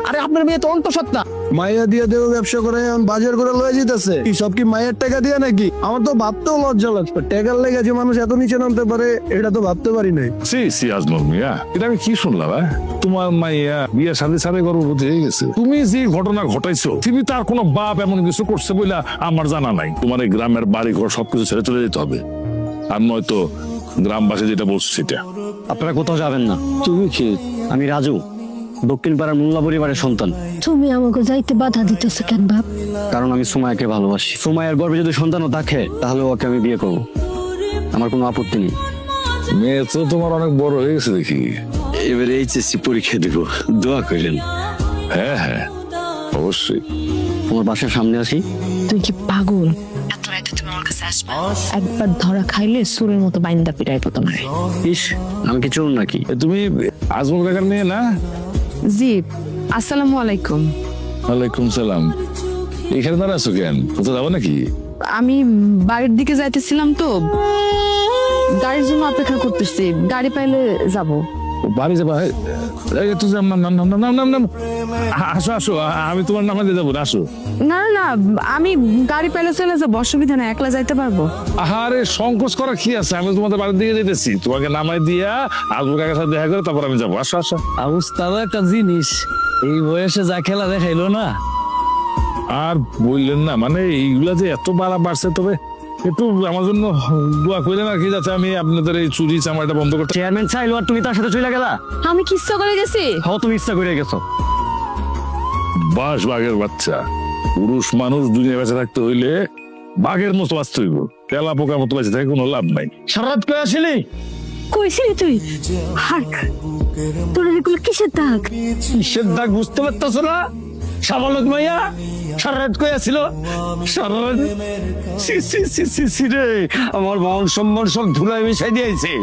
আরে আপনার মেয়ে তো অন্তঃসত্ত্বা। মাইয়া দিয়ে দেব ব্যবসা করে এখন বাজার করে লয়ে যেতেছে, কি সব কি মায়ের টাকা দিয়ে নাকি? আমার তো ভাবতেও লজ্জা লাগছে, টাকার লেগে যে মানুষ এত নিচে নামতে পারে এটা তো ভাবতে পারি নাই। সি আজমল মিয়া, এটা আমি কি শুনলাম? তোমার মাইয়া বিয়ের সাথে সাথে গর্ভবতী হয়ে গেছে। তুমি যে ঘটনা ঘটাইছো, তুমি তার কোনো বাপ এমন কিছু করছে বলে আমার জানা নাই। তোমার এই গ্রামের বাড়ি ঘর সবকিছু ছেড়ে চলে যেতে হবে, আর নয়তো গ্রামবাসী যেটা বলছে সেটা। আপনারা কোথাও যাবেন না। তুমি কি? আমি রাজু, দক্ষিণ পাড়ার মোল্লা পরিবারের সন্তান। তুমি আমাকে যাইতে বাধা দিতেছো কেন বাপ? কারণ আমি সুমায়াকে ভালোবাসি। সুমায়ের গর্ভে যদি সন্তানও থাকে তাহলে ওকে আমি বিয়ে করবো, আমার কোনো আপত্তি নেই। মেয়ে তো তোমার অনেক বড় হয়ে গেছে দেখি। এবারে এইচএসসি পরীক্ষা দিব, দোয়া করেন। হ্যাঁ অবশ্যই। তোমার বাসার সামনে আসি। তুই কি পাগল? এত রাতে তুমি আমার কাছে আসবে? একবার ধরা খাইলে সুরের মতো বাইন্দা পিটাই পতো না। ইস, আমি কি চোর নাকি? তুমি আজমল কাকার মেয়ে না? জি, আসসালামু আলাইকুম। ওয়ালাইকুম সালাম। এখানে দাঁড়াচ্ছ কেন? কোথাও যাবো নাকি? আমি বাড়ির দিকে যাইতেছিলাম তো, গাড়ির জন্য অপেক্ষা করতেছি, গাড়ি পাইলে যাব। বাড়ি যাবা? এই তো নাম নাম নাম নাম নাম নাম। আসো আসো, আমি তোমার নামে দিয়ে যাবো, আসো। না না, আমি গাড়ি পাইলে চলে যাবো, অসুবিধা নাই, একলা যাইতে পারবো। আরে সংকোচ করা কি আছে? আমি তোমাদের বাড়ির দিকে যেতেছি, তোমাকে নামাই দিয়া আজমল কাকার সাথে দেখা করে তারপর আমি যাবো। আসো আসো। অবস্থাও একটা জিনিস, এই বয়সে যা খেলা দেখাইলো না। আর বললেন না, মানে এইগুলা যে এত বাড়া বাড়ছে, তবে একটু আমার জন্য দোয়া করলেন আর কি, যাতে আমি আপনাদের এই চুরি চামারটা বন্ধ করতে। চেয়ারম্যান চাইলো আর তুমি তার সাথে চলে গেলা? আমি কি ইচ্ছা করে গেছি? হ, তুমি ইচ্ছা করে গেছো। বাস বাঘের বাচ্চা, পুরুষ মানুষ দুনিয়া বেঁচে থাকতে হইলে বাঘের মতো বাঁচতে হইব, তেলা পোকার মতো বেঁচে থাকে কোনো লাভ নাই। সারাত করে আসিলি? কইছিলি তুই? হাক, তোর এগুলো কিসের দাগ? কিসের দাগ বুঝতে পারতেছ না? সাবালক মাইয়া সারাত করে আসছিল। সারাত সি সি সি সি সি রে, আমার মান সম্মান সব ধুলায় মিশাই দিয়েছে।